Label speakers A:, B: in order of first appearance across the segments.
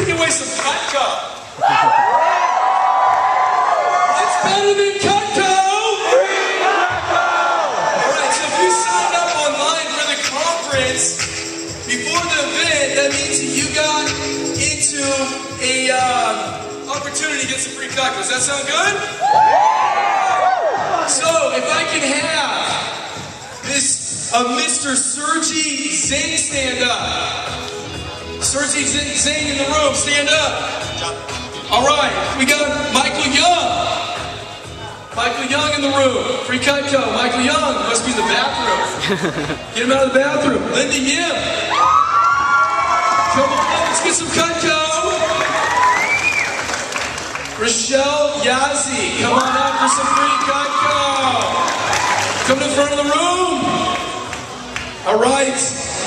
A: taking away some Cutco. What's better than Cutco? Free Cutco! Alright, so if you signed up online for the conference before the event, that means that you got into a opportunity to get some free Cutco. Does that sound good? So, if I can have this Mr. Sergi Zane stand up. Sergi Zane in the room, stand up. All right, we got Michael Young. Michael Young in the room. Free Cutco. Michael Young must be in the bathroom. Get him out of the bathroom. Linda Yim. Come on, let's get some Cutco. Rochelle Yazzie, come on up for some free Cutco. Come to the front of the room. All right,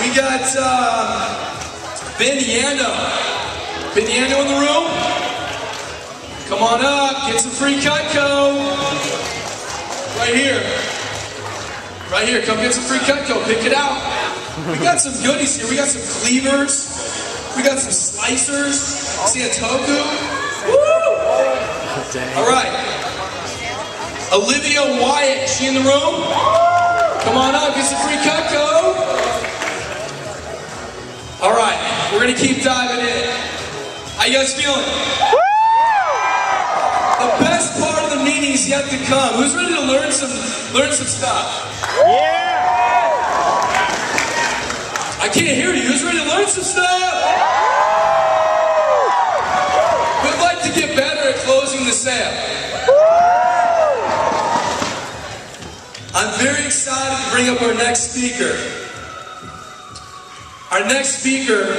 A: we got Ben Yando. Ben Yando in the room. Come on up, get some free Cutco. Right here. Right here, come get some free Cutco, pick it out. We got some goodies here. We got some cleavers. We got some slicers. Santoku. Woo! All right. Olivia Wyatt, she in the room? Come on up, get some free Cutco. All right, we're gonna keep diving in. How you guys feeling? The best part of the meeting is yet to come. Who's ready to learn some stuff? Yeah! I can't hear you. Who's ready to learn some stuff? Who'd like to get better at closing the sale? I'm very excited to bring up our next speaker. Our next speaker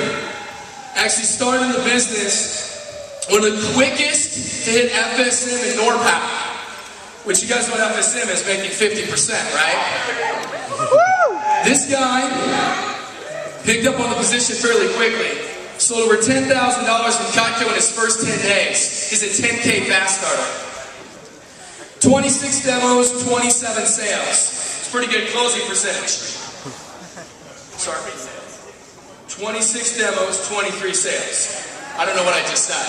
A: actually started in the business, one of the quickest to hit FSM in NorPac, which you guys know what FSM is, making 50%, right? This guy picked up on the position fairly quickly. Sold over $10,000 in Cutco in his first 10 days. He's a 10K fast starter. 26 demos, 27 sales. It's pretty good closing percentage. Sorry. 26 demos, 23 sales. I don't know what I just said.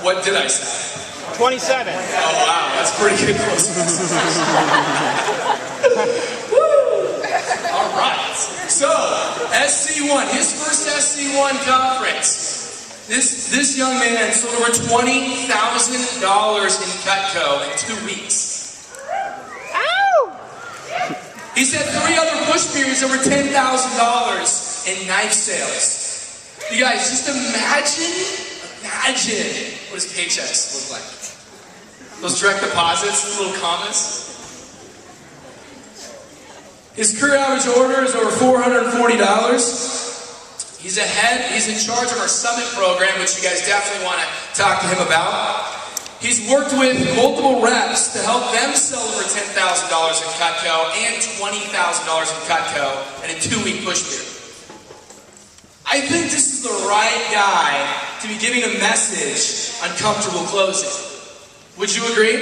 A: What did I say?
B: 27.
A: Oh wow, that's pretty good closing. Woo! All right. So, SC1, his first SC1 conference. This young man sold over $20,000 in Cutco in 2 weeks. Ow! He's had 3 other push periods over $10,000 in knife sales. You guys, just imagine what his paychecks look like. Those direct deposits, little commas. His career average order is over $440. He's in charge of our Summit program, which you guys definitely want to talk to him about. He's worked with multiple reps to help them sell over $10,000 in Cutco and $20,000 in Cutco in a 2-week push period. I think this is the right guy to be giving a message on comfortable closing. Would you agree?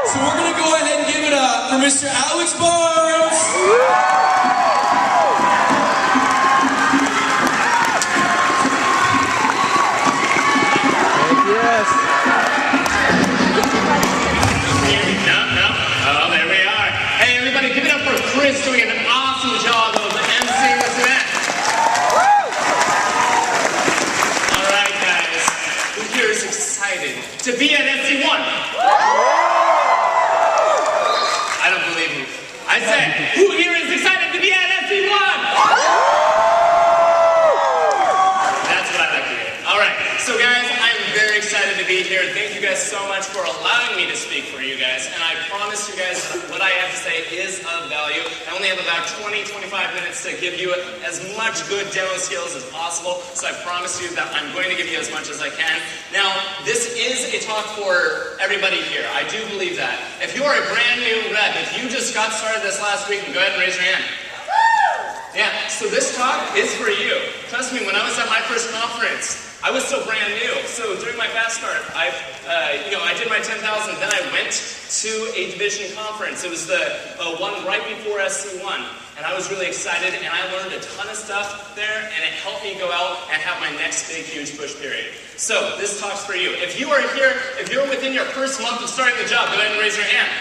A: So we're going to go ahead and give it up for Mr. Alex Barnes.
C: Yes.
B: No. Oh, there we are. Hey, everybody, give it up for Chris doing an awesome job of emceeing this event. All right, guys. Who here is excited to be at SC1? I don't believe you. I said, who here is excited to be at SC1? That's what I like to hear. All right, so guys, I'm very excited to be here. Thank you guys so much for allowing me to speak for you guys. And I promise you guys that what I have to say is of value. I only have about 20-25 minutes to give you as much good demo skills as possible. So I promise you that I'm going to give you as much as I can. Now, this is a talk for everybody here. I do believe that. If you are a brand new rep, if you just got started this last week, go ahead and raise your hand. Yeah, so this talk is for you. Trust me, when I was at my first conference, I was still brand new. So during my fast start, I did my 10,000. Then I went to a division conference. It was the one right before SC1, and I was really excited, and I learned a ton of stuff there, and it helped me go out and have my next big, huge push period. So this talk's for you. If you are here, if you're within your first month of starting the job, go ahead and raise your hand.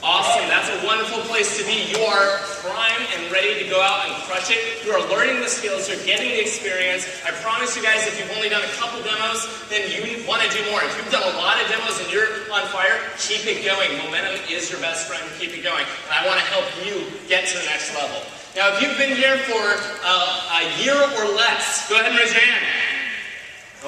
B: Awesome, that's a wonderful place to be. You are primed and ready to go out and crush it. You are learning the skills, you're getting the experience. I promise you guys, if you've only done a couple demos, then you want to do more. If you've done a lot of demos and you're on fire, keep it going. Momentum is your best friend, keep it going. And I want to help you get to the next level. Now, if you've been here for a year or less, go ahead and raise your hand.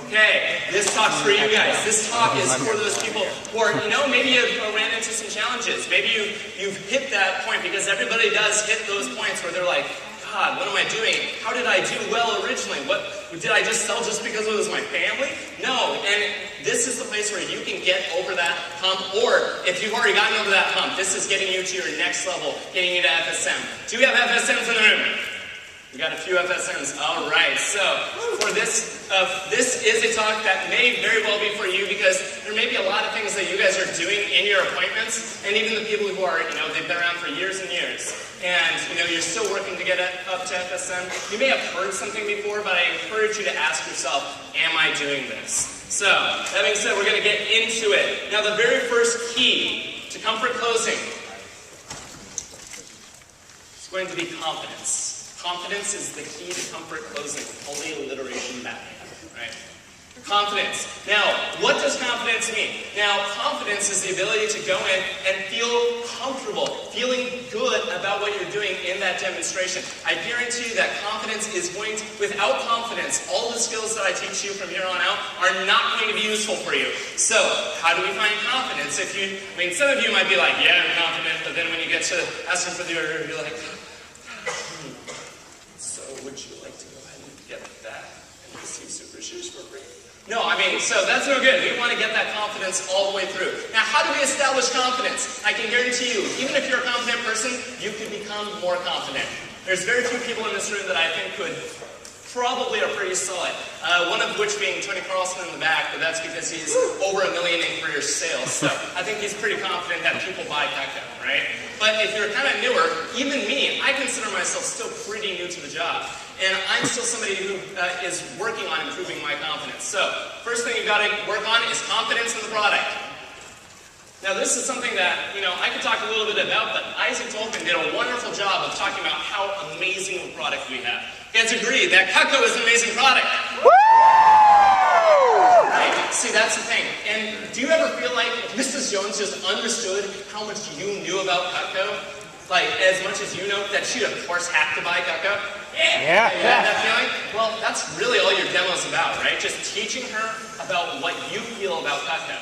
B: Okay, this talk's for you guys. This talk is for those people who are, maybe you've ran into some challenges. Maybe you've hit that point, because everybody does hit those points where they're like, God, what am I doing? How did I do well originally? What did I just sell just because it was my family? No, and this is the place where you can get over that hump, or if you've already gotten over that hump, this is getting you to your next level, getting you to FSM. Do we have FSMs in the room? We got a few FSMs. All right. So for this is a talk that may very well be for you, because there may be a lot of things that you guys are doing in your appointments, and even the people who are, they've been around for years and years, and you're still working to get up to FSM. You may have heard something before, but I encourage you to ask yourself, am I doing this? So that being said, we're going to get into it. Now, the very first key to comfort closing is going to be confidence. Confidence is the key to comfort closing. Holy alliteration back, right? Confidence. Now, what does confidence mean? Now, confidence is the ability to go in and feel comfortable, feeling good about what you're doing in that demonstration. I guarantee you that confidence is going to, without confidence, all the skills that I teach you from here on out are not going to be useful for you. So, how do we find confidence? Some of you might be like, yeah, I'm confident, but then when you get to asking for the order, you're like, would you like to go ahead and get that and receive super shoes for free? No, so that's no good. We want to get that confidence all the way through. Now, how do we establish confidence? I can guarantee you, even if you're a confident person, you can become more confident. There's very few people in this room that I think could probably are pretty solid. One of which being Tony Carlson in the back, but that's because he's over $1 million in career sales. So I think he's pretty confident that people buy Cutco, right? But if you're kind of newer, even me, I consider myself still pretty new to the job. And I'm still somebody who is working on improving my confidence. So first thing you've got to work on is confidence in the product. Now this is something that, I could talk a little bit about, but Isaac Tolkien did a wonderful job of talking about how amazing a product we have. You guys agree that Cutco is an amazing product? Right? See, that's the thing. And do you ever feel like Mrs. Jones just understood how much you knew about Cutco? Like, as much as you know, that she'd of course have to buy Cutco? Yeah. You had that feeling? Well, that's really all your demo's about, right? Just teaching her about what you feel about Cutco.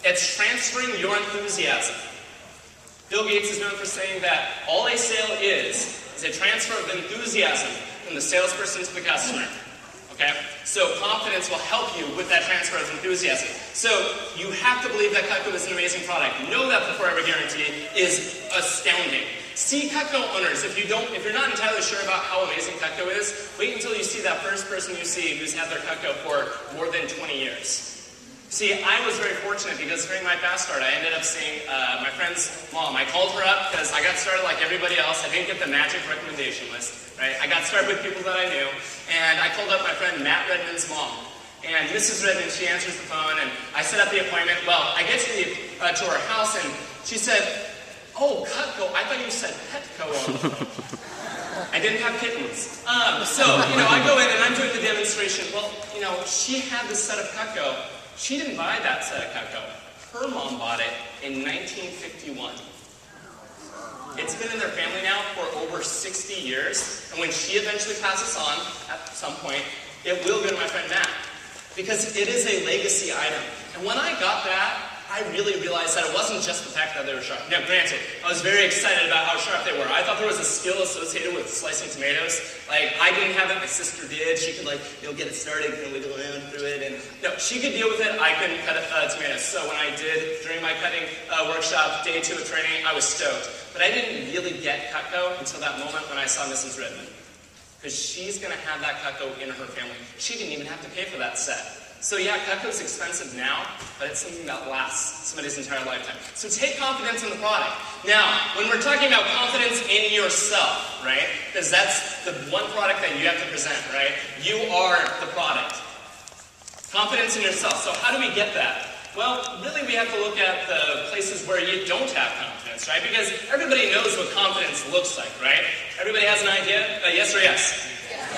B: It's transferring your enthusiasm. Bill Gates is known for saying that all a sale is a transfer of enthusiasm from the salesperson to the customer. Okay? So confidence will help you with that transfer of enthusiasm. So you have to believe that Cutco is an amazing product. Know that the Forever Guarantee is astounding. See Cutco owners, if you're not entirely sure about how amazing Cutco is, wait until you see that first person you see who's had their Cutco for more than 20 years. See, I was very fortunate because during my fast start, I ended up seeing my friend's mom. I called her up because I got started like everybody else. I didn't get the magic recommendation list, right? I got started with people that I knew, and I called up my friend Matt Redmond's mom. And Mrs. Redmond, she answers the phone, and I set up the appointment. Well, I get to her house, and she said, "Oh, Cutco, I thought you said Petco." I didn't have kittens. So, I go in and I'm doing the demonstration. Well, she had this set of Cutco. She didn't buy that set of Cutco. Her mom bought it in 1951. It's been in their family now for over 60 years, and when she eventually passes on, at some point, it will go to my friend Matt, because it is a legacy item. And when I got that, I really realized that it wasn't just the fact that they were sharp. Now, granted, I was very excited about how sharp they were. I thought there was a skill associated with slicing tomatoes. Like, I didn't have it, my sister did. She could, get it started, wiggle around through it, and no, she could deal with it. I couldn't cut tomatoes. So when I did, during my cutting workshop, day 2 of training, I was stoked. But I didn't really get Cutco until that moment when I saw Mrs. Redmond. Because she's going to have that Cutco in her family. She didn't even have to pay for that set. So yeah, Cutco's expensive now, but it's something that lasts somebody's entire lifetime. So take confidence in the product. Now, when we're talking about confidence in yourself, right? Because that's the one product that you have to present, right? You are the product. Confidence in yourself. So how do we get that? Well, really we have to look at the places where you don't have confidence, right? Because everybody knows what confidence looks like, right? Everybody has an idea? Yes or yes?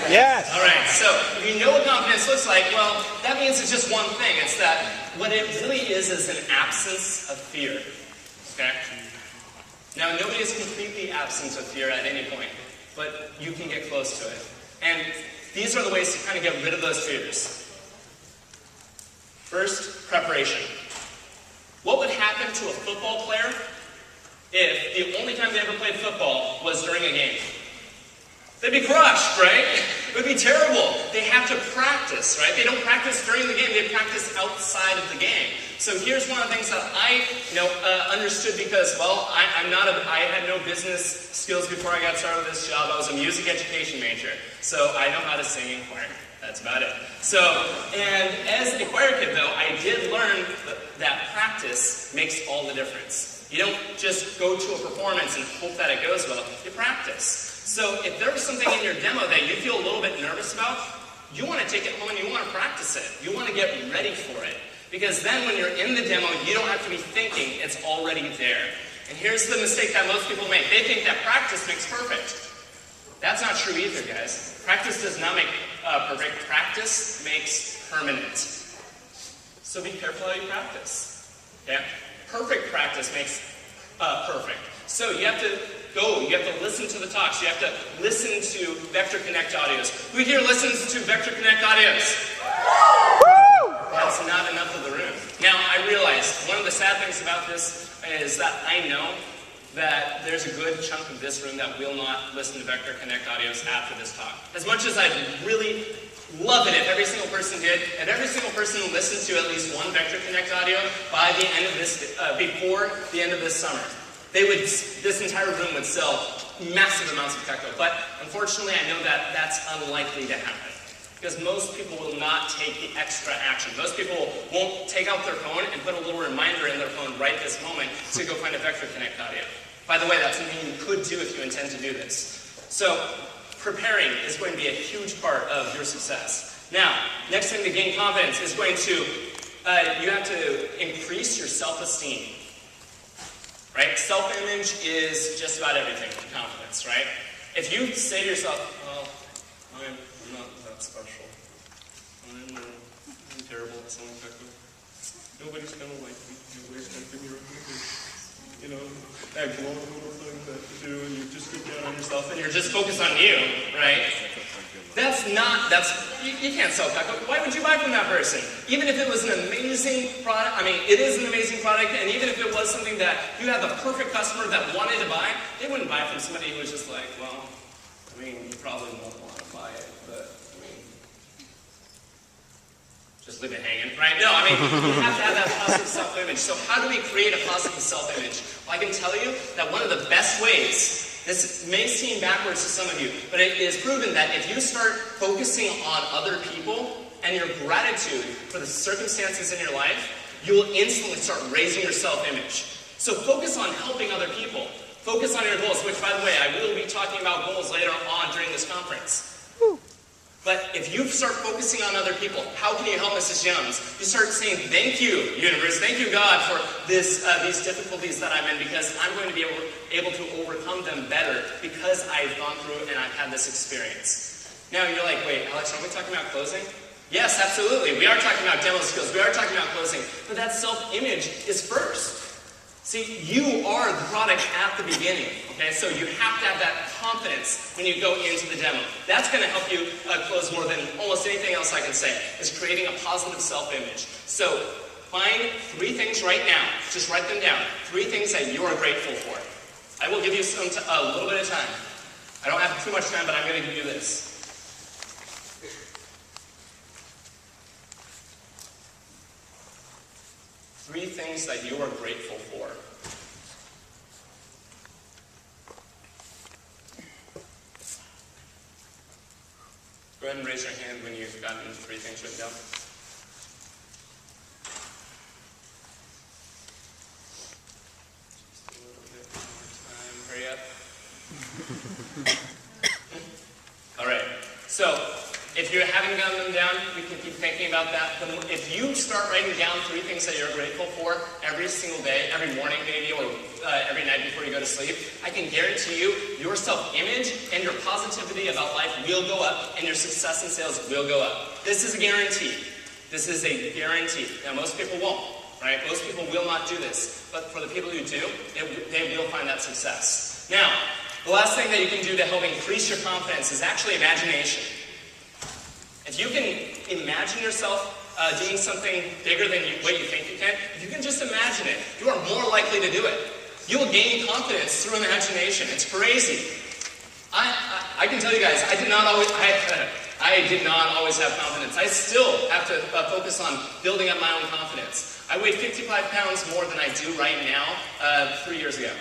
C: Yes.
B: All right, so if you know what confidence looks like, well, that means it's just one thing. It's that what it really is an absence of fear, okay? Now, nobody is completely absent of fear at any point, but you can get close to it. And these are the ways to kind of get rid of those fears. First, preparation. What would happen to a football player if the only time they ever played football was during a game? They'd be crushed, right? It would be terrible. They have to practice, right? They don't practice during the game, they practice outside of the game. So here's one of the things that I understood because, well, I had no business skills before I got started with this job. I was a music education major, so I know how to sing in choir. That's about it. So, and as a choir kid, though, I did learn that practice makes all the difference. You don't just go to a performance and hope that it goes well. You practice. So if there was something in your demo that you feel a little bit nervous about, you want to take it home and you want to practice it. You want to get ready for it. Because then when you're in the demo, you don't have to be thinking, it's already there. And here's the mistake that most people make. They think that practice makes perfect. That's not true either, guys. Practice does not make perfect. Practice makes permanent. So be careful how you practice. Okay? Perfect practice makes perfect. So you have to go, you have to listen to the talks, you have to listen to Vector Connect audios. Who here listens to Vector Connect audios? That's not enough of the room. Now, I realize one of the sad things about this is that I know that there's a good chunk of this room that will not listen to Vector Connect audios after this talk. As much as I'd really love it if every single person did, and every single person listened to at least one Vector Connect audio by the end of this, before the end of this summer. This entire room would sell massive amounts of Cutco. But unfortunately, I know that that's unlikely to happen. Because most people will not take the extra action. Most people won't take out their phone and put a little reminder in their phone right this moment to go find a Vector Connect audio. By the way, that's something you could do if you intend to do this. So, preparing is going to be a huge part of your success. Now, next thing to gain confidence is going to, you have to increase your self-esteem. Right? Self-image is just about everything for confidence, right? If you say to yourself, well, I'm not that special. I'm terrible at selling Cutco. Nobody's going to like me. Nobody's going to give me recognition. You know, that glowing little thing that you do, and you just get down on yourself, and you're just focused on you, right? You can't sell Cutco. Why would you buy from that person? Even if it was an amazing product, I mean, it is an amazing product, and even if it was something that you had the perfect customer that wanted to buy, they wouldn't buy from somebody who was just like, well, I mean, you probably won't want to buy it, but, I mean, just leave it hanging, right? No, I mean, you have to have that positive self-image. So how do we create a positive self-image? Well, I can tell you that one of the best ways, this may seem backwards to some of you, but it is proven that if you start focusing on other people and your gratitude for the circumstances in your life, you will instantly start raising your self-image. So focus on helping other people. Focus on your goals, which, by the way, I will be talking about goals later on during this conference. But if you start focusing on other people, how can you help Mrs. Jones? You start saying, thank you, universe, thank you, God, for these difficulties that I'm in, because I'm going to be able to overcome them better because I've gone through and I've had this experience. Now you're like, wait, Alex, are we talking about closing? Yes, absolutely. We are talking about demo skills. We are talking about closing. But that self-image is first. See, you are the product at the beginning, okay? So you have to have that confidence when you go into the demo. That's going to help you close more than almost anything else I can say, is creating a positive self-image. So find 3 things right now. Just write them down. 3 things that you are grateful for. I will give you a little bit of time. I don't have too much time, but I'm going to give you this. Three things that you are grateful for. Go ahead and raise your hand when you've gotten 3 things written down. If you haven't gotten them down, you can keep thinking about that. But if you start writing down 3 things that you're grateful for every single day, every morning maybe, or every night before you go to sleep, I can guarantee you your self-image and your positivity about life will go up, and your success in sales will go up. This is a guarantee. This is a guarantee. Now, most people won't, right? Most people will not do this. But for the people who do, they will find that success. Now, the last thing that you can do to help increase your confidence is actually imagination. If you can imagine yourself doing something bigger than what you think you can, if you can just imagine it, you are more likely to do it. You will gain confidence through imagination. It's crazy. I can tell you guys, I did not always have confidence. I still have to focus on building up my own confidence. I weighed 55 pounds more than I do right now 3 years ago.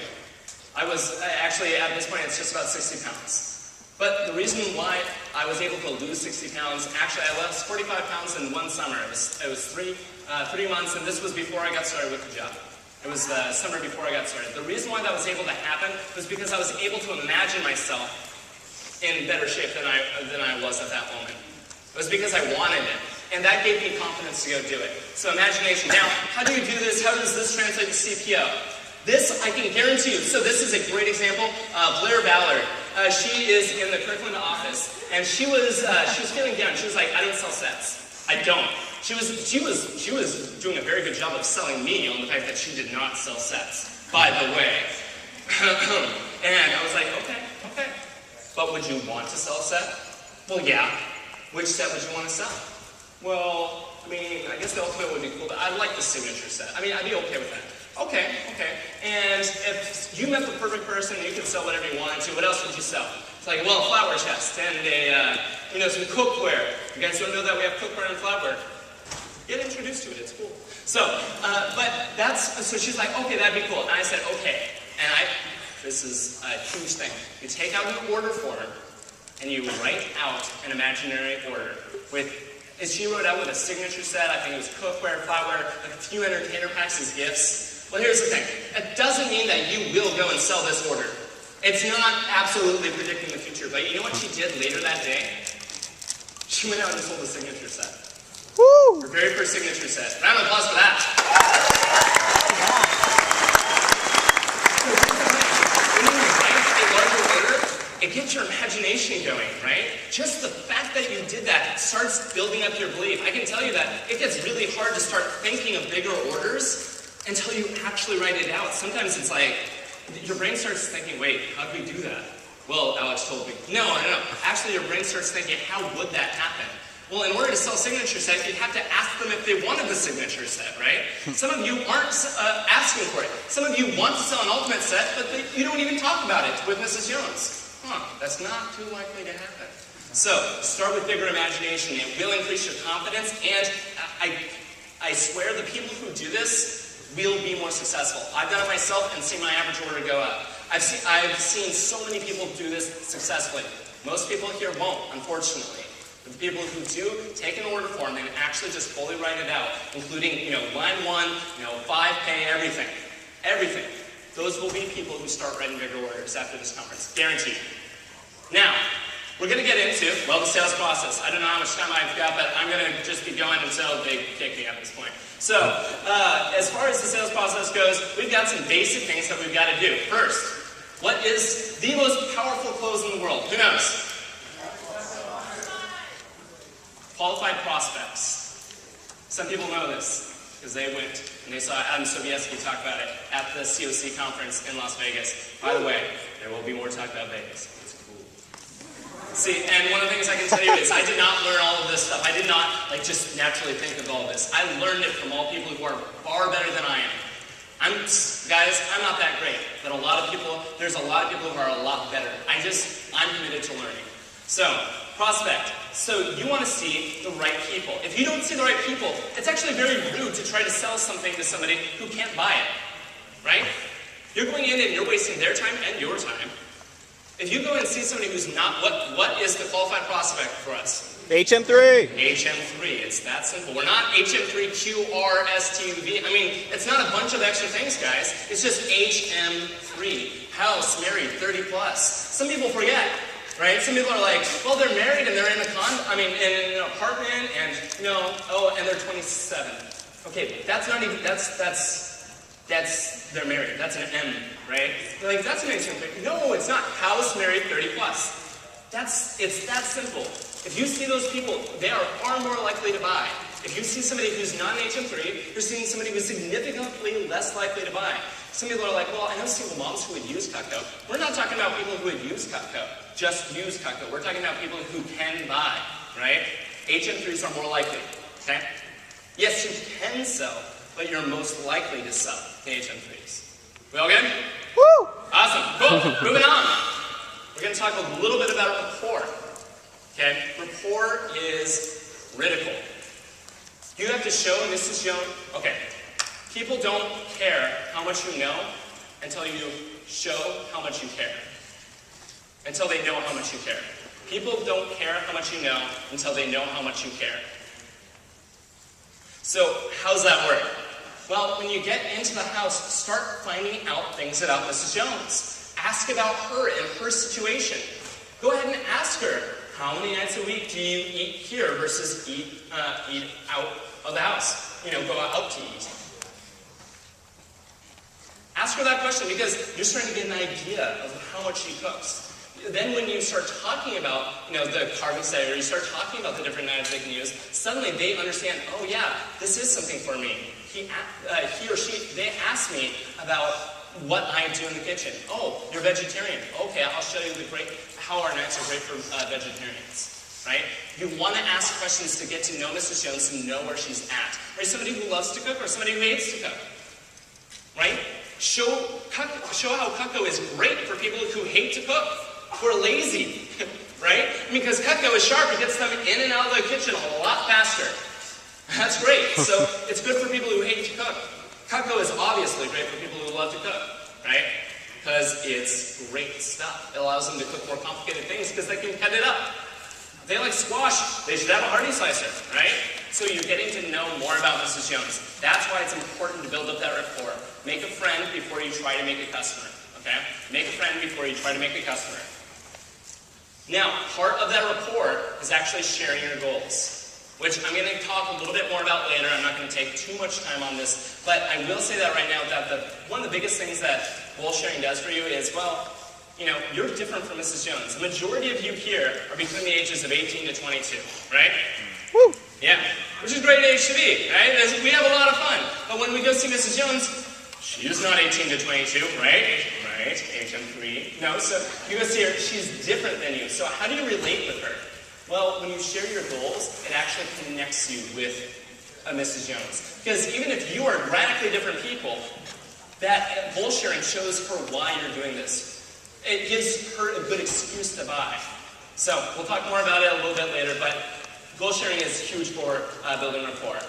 B: I was actually, at this point, it's just about 60 pounds. But the reason why I was able to lose 60 pounds, actually I lost 45 pounds in one summer. It was three months, and this was before I got started with the job. It was summer before I got started. The reason why that was able to happen was because I was able to imagine myself in better shape than I was at that moment. It was because I wanted it, and that gave me confidence to go do it. So imagination. Now, how do you do this? How does this translate to CPO? This, I can guarantee you. So this is a great example. Blair Ballard. She is in the Kirkland office, and she was feeling down. She was like, I don't sell sets. I don't. She was doing a very good job of selling me on the fact that she did not sell sets, by the way. And I was like, okay. But would you want to sell a set? Well, yeah. Which set would you want to sell? Well, I mean, I guess the ultimate would be cool, but I'd like the signature set. I mean, I'd be okay with that. Okay. And if you met the perfect person and you could sell whatever you wanted to, what else would you sell? It's like, well, a flower chest and some cookware. You guys don't know that we have cookware and flatware. Get introduced to it, it's cool. So, so she's like, okay, that'd be cool. And I said, okay. And this is a huge thing. You take out an order form and you write out an imaginary order she wrote out with a signature set. I think it was cookware, flatware, a few entertainer packs as gifts. Well, here's the thing. It doesn't mean that you will go and sell this order. It's not absolutely predicting the future, but you know what she did later that day? She went out and sold a signature set.
C: Woo!
B: Her very first signature set. Round of applause for that. When you write a larger order, it gets your imagination going, right? Just the fact that you did that starts building up your belief. I can tell you that it gets really hard to start thinking of bigger orders until you actually write it out. Sometimes it's like, your brain starts thinking, wait, how do we do that? Well, Alex told me. No. Actually, your brain starts thinking, how would that happen? Well, in order to sell a signature set, you'd have to ask them if they wanted the signature set, right? Some of you aren't asking for it. Some of you want to sell an ultimate set, but you don't even talk about it with Mrs. Jones. That's not too likely to happen. So, start with bigger imagination. It will increase your confidence, and I swear the people who do this will be more successful. I've done it myself and seen my average order go up. I've seen so many people do this successfully. Most people here won't, unfortunately. But the people who do take an order form and actually just fully write it out, including, line 1, 5K, everything. Everything. Those will be people who start writing bigger orders after this conference. Guaranteed. Now, we're going to get into, the sales process. I don't know how much time I've got, but I'm going to just be going until they kick me at this point. So, as far as the sales process goes, we've got some basic things that we've got to do. First, what is the most powerful close in the world? Who knows? Qualified prospects. Some people know this because they went and they saw Adam Sobieski talk about it at the COC conference in Las Vegas. By the way, there will be more talk about Vegas. It's cool. See, and one of the things I can tell you is I did not learn all of this stuff. I did not just naturally think of all of this. I learned it from all people who are far better than I am. Guys, I'm not that great, but there's a lot of people who are a lot better. I'm committed to learning. So, prospect. So you want to see the right people. If you don't see the right people, it's actually very rude to try to sell something to somebody who can't buy it, right? You're going in and you're wasting their time and your time. If you go and see somebody who's not, what is the qualified prospect for us?
C: HM3.
B: HM3, it's that simple. We're not HM3 QRSTUV. I mean, it's not a bunch of extra things, guys. It's just HM3. House, married, 30 plus. Some people forget. right? Some people are like, well, they're married and they're in in an apartment, and and they're 27. Okay, but that's not even, they're married. That's an M, right? They're like, that's an 18. No, it's not. House, married, 30 plus. It's that simple. If you see those people, they are far more likely to buy. If you see somebody who's not an HM3, you're seeing somebody who's significantly less likely to buy. Some people are like, well, I know single moms who would use Cutco. We're not talking about people who would use Cutco, just use Cutco. We're talking about people who can buy, right? HM3s are more likely, okay? Yes, you can sell, but you're most likely to sell in HM3s. We all good?
C: Woo!
B: Awesome. Cool. Moving on. We're going to talk a little bit about rapport. Okay? Rapport is critical. You have to show Mrs. Jones. Okay. People don't care how much you know until you show how much you care. Until they know how much you care. People don't care how much you know until they know how much you care. So, how's that work? Well, when you get into the house, start finding out things about Mrs. Jones. Ask about her and her situation. Go ahead and ask her, how many nights a week do you eat here versus eat out of the house? Go out to eat. Ask her that question because you're starting to get an idea of how much she cooks. Then when you start talking about, the carving set, or you start talking about the different knives they can use, suddenly they understand, oh yeah, this is something for me. He or she, they ask me about what I do in the kitchen. Oh, you're vegetarian. Okay, I'll show you how our knives are great for vegetarians. Right? You want to ask questions to get to know Mrs. Jones, to know where she's at. Are you somebody who loves to cook or somebody who hates to cook? Right? Show how Cutco is great for people who hate to cook, who are lazy. Right? Because Cutco is sharp, it gets them in and out of the kitchen a lot faster. That's great. So it's good for people who hate to cook. Cutco is obviously great for people who love to cook, right? Because it's great stuff. It allows them to cook more complicated things because they can cut it up. If they like squash, they should have a Hardy slicer, right? So you're getting to know more about Mrs. Jones. That's why it's important to build up that rapport. Make a friend before you try to make a customer, okay? Make a friend before you try to make a customer. Now, part of that rapport is actually sharing your goals, which I'm going to talk a little bit more about later. I'm not going to take too much time on this, but I will say that right now that one of the biggest things that goal sharing does for you is, well, you're different from Mrs. Jones. The majority of you here are between the ages of 18 to 22, right?
C: Woo!
B: Yeah, which is a great age to be, right? We have a lot of fun. But when we go see Mrs. Jones, she's not 18 to 22, right? Right, HM3. No, so you go see her, she's different than you. So how do you relate with her? Well, when you share your goals, it actually connects you with a Mrs. Jones. Because even if you are radically different people, that goal sharing shows her why you're doing this. It gives her a good excuse to buy. So we'll talk more about it a little bit later, but goal sharing is huge for building rapport.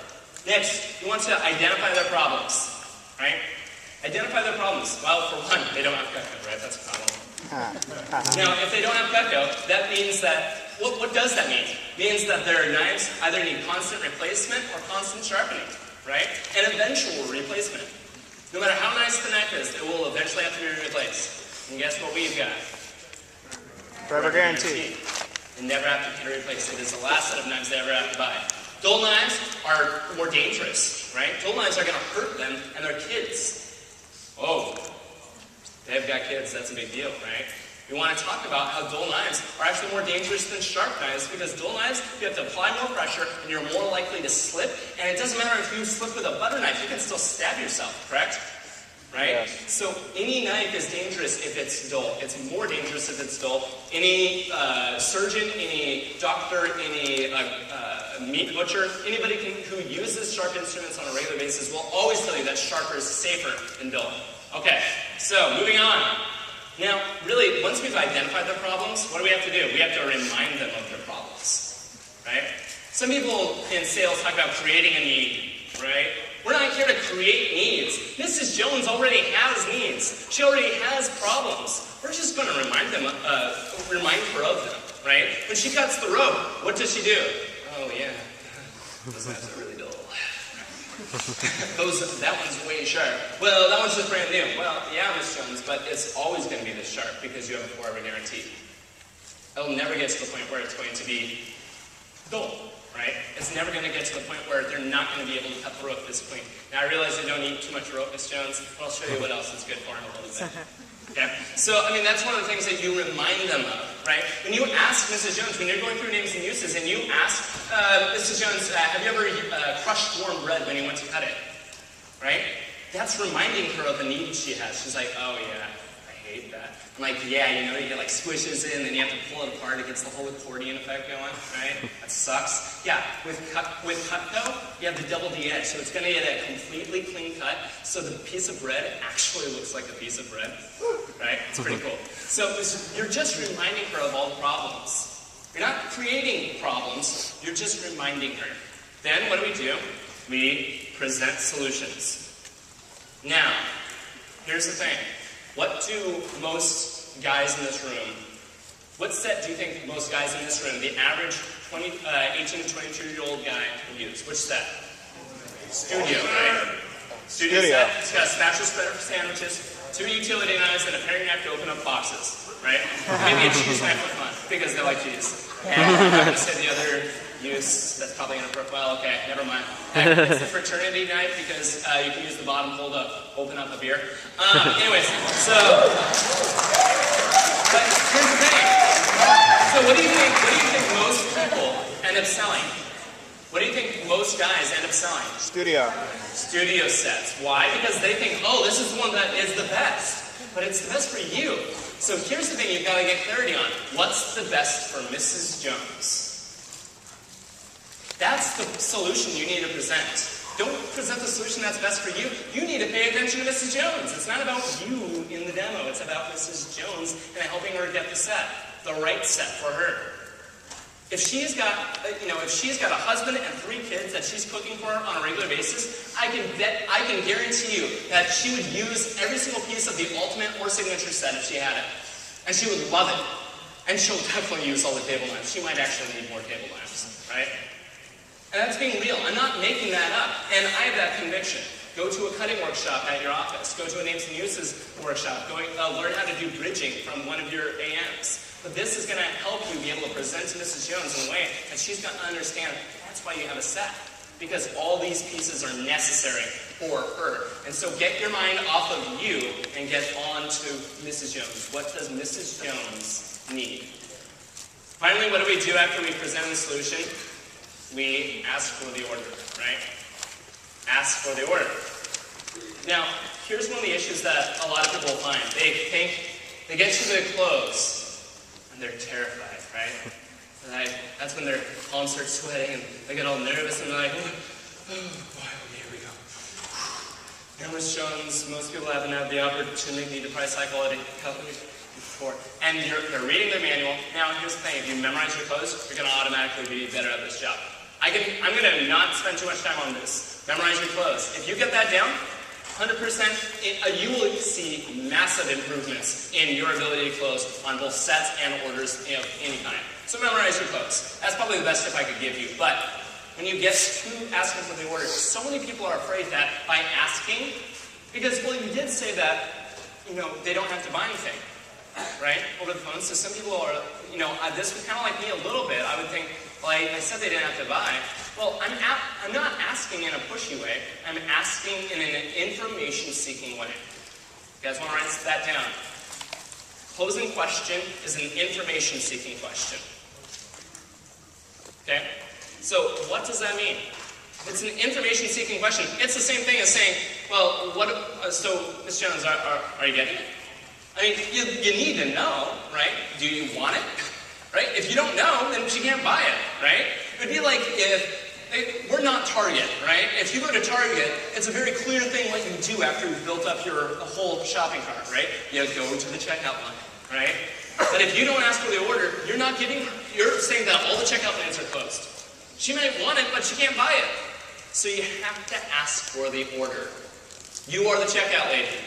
B: Next, you want to identify their problems, right? Identify their problems. Well, for one, they don't have Cutco, right? That's a problem. Now, if they don't have Cutco, that means that, what does that mean? It means that their knives either need constant replacement or constant sharpening, right? And eventual replacement. No matter how nice the knife is, it will eventually have to be replaced. And guess what we've got?
C: Forever guaranteed.
B: They never have to be replaced. It is the last set of knives they ever have to buy. Dull knives are more dangerous, right? Dull knives are going to hurt them and their kids. Oh, they've got kids, that's a big deal, right? We want to talk about how dull knives are actually more dangerous than sharp knives because dull knives, you have to apply more pressure and you're more likely to slip. And it doesn't matter if you slip with a butter knife, you can still stab yourself, correct? Right? Yes. So any knife is dangerous if it's dull. It's more dangerous if it's dull. Any surgeon, any doctor, any meat butcher, anybody who uses sharp instruments on a regular basis will always tell you that sharper is safer than dull. Okay, so moving on. Now, really, once we've identified their problems, what do we have to do? We have to remind them of their problems, right? Some people in sales talk about creating a need, right? We're not here to create needs. Mrs. Jones already has needs. She already has problems. We're just going to remind her of them, right? When she cuts the rope, what does she do? Oh yeah, those knives are really dull. That one's way sharp. Well, that one's just brand new. Well, yeah, Miss Jones, but it's always going to be this sharp because you have a forever guarantee. It'll never get to the point where it's going to be dull, right? It's never going to get to the point where they're not going to be able to cut the rope this clean. Now, I realize you don't eat too much rope, Miss Jones, but I'll show you what else is good for them a little bit. Okay? So, I mean, that's one of the things that you remind them of, right? When you ask Mrs. Jones, when you're going through names and uses, and you ask Mrs. Jones, have you ever crushed warm bread when you went to cut it? Right? That's reminding her of the need she has. She's like, oh yeah, I hate that. I'm like, yeah, you know, you get like squishes in, and you have to pull it apart. It gets the whole accordion effect going, right? That sucks. Yeah, with Cutco, you have the double D edge, so it's going to get a completely clean cut, so the piece of bread actually looks like a piece of bread, right? It's pretty cool. So you're just reminding her of all the problems. You're not creating problems, you're just reminding her. Then what do? We present solutions. Now, here's the thing. What do most guys in this room, what set do you think most guys in this room, the average 18 to 22-year-old guy can use? Which set? Studio, right? Studio set. It's got a spatula spreader for sandwiches, 2 utility knives, and a paring knife to open up boxes, right? Maybe a cheese knife for fun, because they like cheese. And I'm going to say the other use, that's probably inappropriate. Well, okay, never mind. It's the fraternity knife because you can use the bottom hole to open up a beer. Anyways, so, but here's the thing. So what do you think most people end up selling? What do you think most guys end up selling?
C: Studio.
B: Studio sets. Why? Because they think, oh, this is the one that is the best. But it's the best for you. So here's the thing you've got to get clarity on. What's the best for Mrs. Jones? That's the solution you need to present. Don't present the solution that's best for you. You need to pay attention to Mrs. Jones. It's not about you in the demo. It's about Mrs. Jones and helping her get the set, the right set for her. If she's got, if she's got a husband and 3 kids that she's cooking for on a regular basis, I can guarantee you that she would use every single piece of the ultimate or signature set if she had it. And she would love it. And she'll definitely use all the table knives. She might actually need more table knives, right? And that's being real. I'm not making that up. And I have that conviction. Go to a cutting workshop at your office. Go to a names and uses workshop. Learn how to do bridging from one of your AMs. But this is going to help you be able to present to Mrs. Jones in a way that she's going to understand that's why you have a set. Because all these pieces are necessary for her. And so get your mind off of you and get on to Mrs. Jones. What does Mrs. Jones need? Finally, what do we do after we present the solution? We ask for the order, right? Ask for the order. Now, here's one of the issues that a lot of people find. They get to the close, and they're terrified, right? And that's when their palms start sweating, and they get all nervous, and they're like, oh boy, here we go. Now, Ms. Jones, most people haven't had the opportunity to price cycle at a company before. And they're reading their manual. Now, here's the thing. If you memorize your close, you're going to automatically be better at this job. I'm going to not spend too much time on this. Memorize your close. If you get that down, 100%, you will see massive improvements in your ability to close on both sets and orders of any kind. So memorize your close. That's probably the best tip I could give you. But when you get to asking for the order, so many people are afraid that by asking, because, well, you did say that, they don't have to buy anything, right, over the phone. So some people are, this was kind of like me a little bit. I would think, well, I said they didn't have to buy. Well, I'm not asking in a pushy way. I'm asking in an information-seeking way. You guys want to write that down? Closing question is an information-seeking question. Okay? So what does that mean? It's an information-seeking question. It's the same thing as saying, well, so, Ms. Jones, are you getting it? I mean, you need to know, right? Do you want it? Right? If you don't know, then you can't buy it, right? It would be like we're not Target, right? If you go to Target, it's a very clear thing what you do after you've built up your whole shopping cart, right? You go to the checkout line, right? But if you don't ask for the order, you're saying that all the checkout lines are closed. She might want it, but she can't buy it. So you have to ask for the order. You are the checkout lady,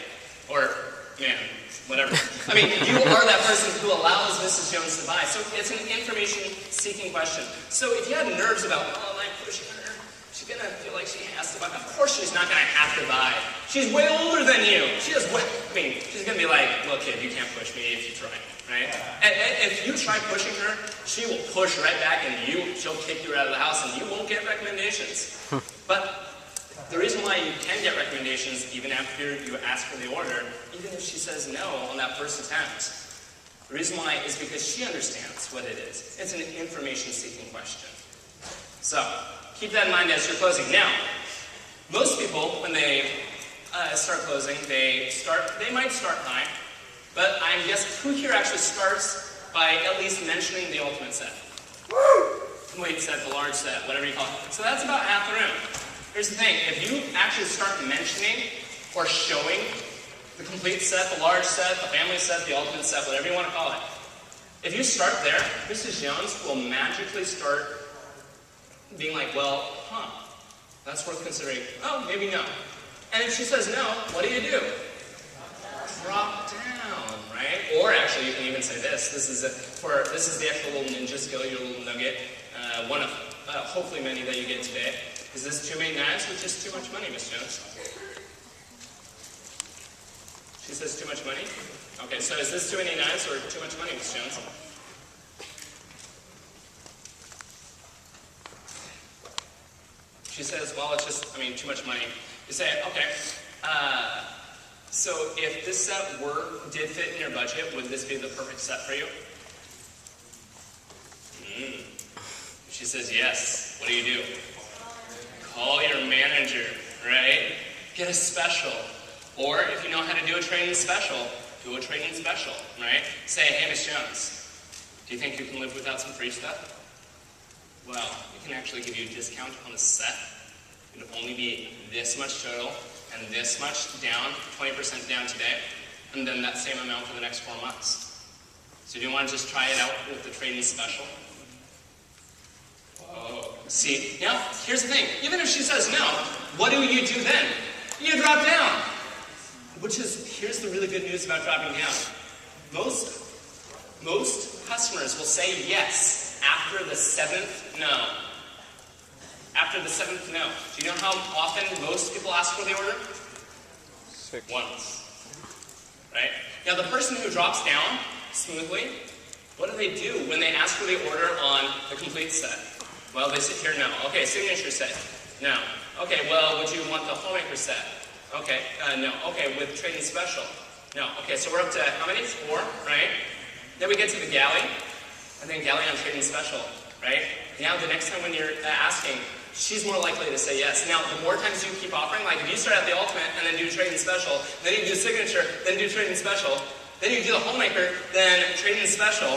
B: or man, whatever. I mean, you are that person who allows Mrs. Jones to buy. So it's an information-seeking question. So if you have nerves about, oh, am I pushing her? She's going to feel like she has to buy. Of course she's not going to have to buy. She's way older than you. She's gonna be like, look kid, you can't push me if you try, right? And if you try pushing her, she will push right back and she'll kick you out of the house and you won't get recommendations. But the reason why you can get recommendations even after you ask for the order, even if she says no on that first attempt, the reason why is because she understands what it is. It's an information-seeking question. So, keep that in mind as you're closing. Now, most people, when they start closing, they might start high, but I guess who here actually starts by at least mentioning the ultimate set? Complete set, the large set, whatever you call it. So that's about half the room. Here's the thing, if you actually start mentioning or showing the complete set, the large set, the family set, the ultimate set, whatever you want to call it, if you start there, Mrs. Jones will magically start being like, well, that's worth considering. Oh, maybe no. And if she says no, what do? Drop down, right? Or actually, you can even say this. This is the actual little ninja skill, your little nugget. One of hopefully many that you get today. Is this too many knives or just too much money, Miss Jones? She says too much money? Okay, so is this too many knives or too much money, Miss Jones? She says, well, it's just, too much money. You say, okay, so if this set did fit in your budget, would this be the perfect set for you? She says, yes. What do? Call your manager, right? Get a special. Or if you know how to do a training special, do a training special, right? Say, hey, Miss Jones, do you think you can live without some free stuff? Well, we can actually give you a discount on the set. It would only be this much total and this much down, 20% down today, and then that same amount for the next 4 months. So do you want to just try it out with the training special? Whoa. See, now, here's the thing. Even if she says no, what do you do then? You drop down. Here's the really good news about dropping down. Most customers will say yes after the 7th no. After the 7th no. Do you know how often most people ask for the order?
C: 6.
B: Once. Right? Now the person who drops down smoothly, what do they do when they ask for the order on the complete set? Well, they sit here, no. Okay, signature set. No. Okay, well, would you want the homemaker set? Okay, no. Okay, with trading special. No. Okay, so we're up to how many? 4, right? Then we get to the galley, and then galley on trading special, right? Now the next time when you're asking, she's more likely to say yes. Now, the more times you keep offering, like if you start at the ultimate and then do trading special, then you do signature, then do trading special, then you do the homemaker, then trading special,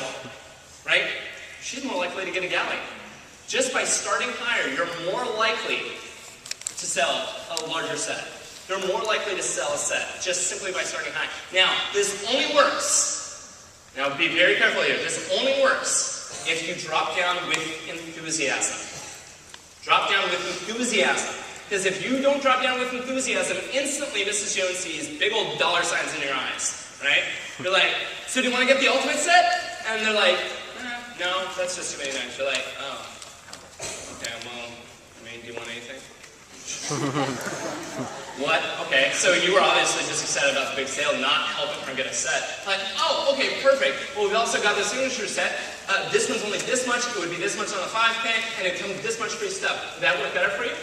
B: right? She's more likely to get a galley. Just by starting higher, you're more likely to sell a larger set. You're more likely to sell a set just simply by starting high. Now, this only works. Now, be very careful here. This only works if you drop down with enthusiasm. Drop down with enthusiasm. Because if you don't drop down with enthusiasm, instantly Mrs. Jones sees big old dollar signs in your eyes, right? You're like, so do you want to get the ultimate set? And they're like, no, that's just too many knives. You're like, oh, okay, well, do you want anything? What? Okay, so you were obviously just excited about the big sale, not helping her get a set. Like, oh, okay, perfect. Well, we've also got the signature set. This one's only this much. It would be this much on the 5K, and it comes with this much free stuff. Would that work better for you?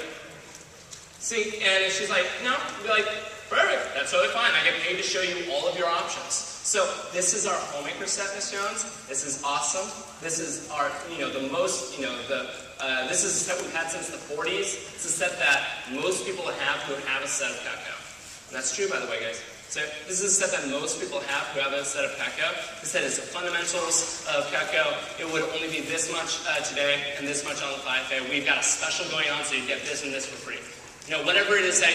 B: See, and if she's like, no, you'd be like, perfect. That's totally fine. I get paid to show you all of your options. So this is our homemaker set, Miss Jones. This is awesome. This is our, the most, this is a set we've had since the 40s. It's a set that most people have who have a set of cacao. And that's true, by the way, guys. So this is a set that most people have who have a set of cacao. This set is the fundamentals of cacao. It would only be this much today and this much on the 5K. We've got a special going on, so you get this and this for free. Whatever it is that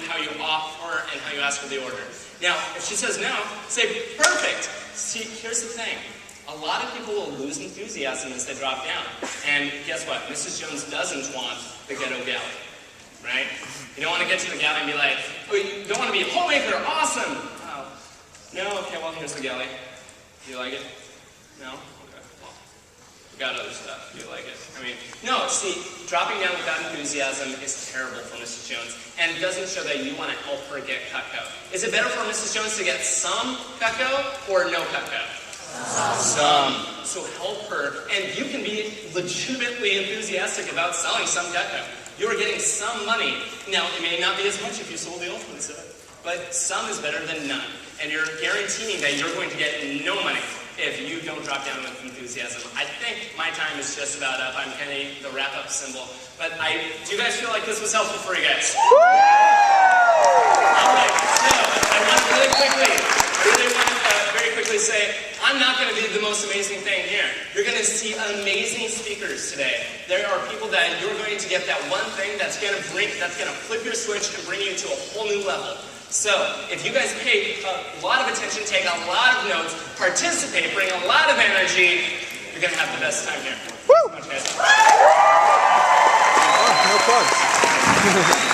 B: how you offer and how you ask for the order. Now, if she says no, say, perfect. See, here's the thing. A lot of people will lose enthusiasm as they drop down. And guess what? Mrs. Jones doesn't want the ghetto galley, right? You don't want to get to the galley and be like, oh, you don't want to be a homemaker, awesome. Oh, no, okay, well, here's the galley. Do you like it? No? Okay, well, got other stuff. Do you like it? I mean, no, see, dropping down without enthusiasm is terrible for Mrs. Jones, and it doesn't show that you want to help her get Cutco. Is it better for Mrs. Jones to get some Cutco or no Cutco? Some. So help her, and you can be legitimately enthusiastic about selling some Cutco. You're getting some money. Now, it may not be as much if you sold the ultimate set, but some is better than none. And you're guaranteeing that you're going to get no money if you don't drop down with enthusiasm. I think my time is just about up. I'm kind of the wrap-up symbol. But do you guys feel like this was helpful for you guys? Alright, so I want to really quickly say, I'm not going to be the most amazing thing here. You're going to see amazing speakers today. There are people that you're going to get that one thing that's going to flip your switch and bring you to a whole new level. So, if you guys pay a lot of attention, take a lot of notes, participate, bring a lot of energy, you're going to have the best time here.
C: Woo!
B: Thanks so much, guys.
C: Oh, no plugs.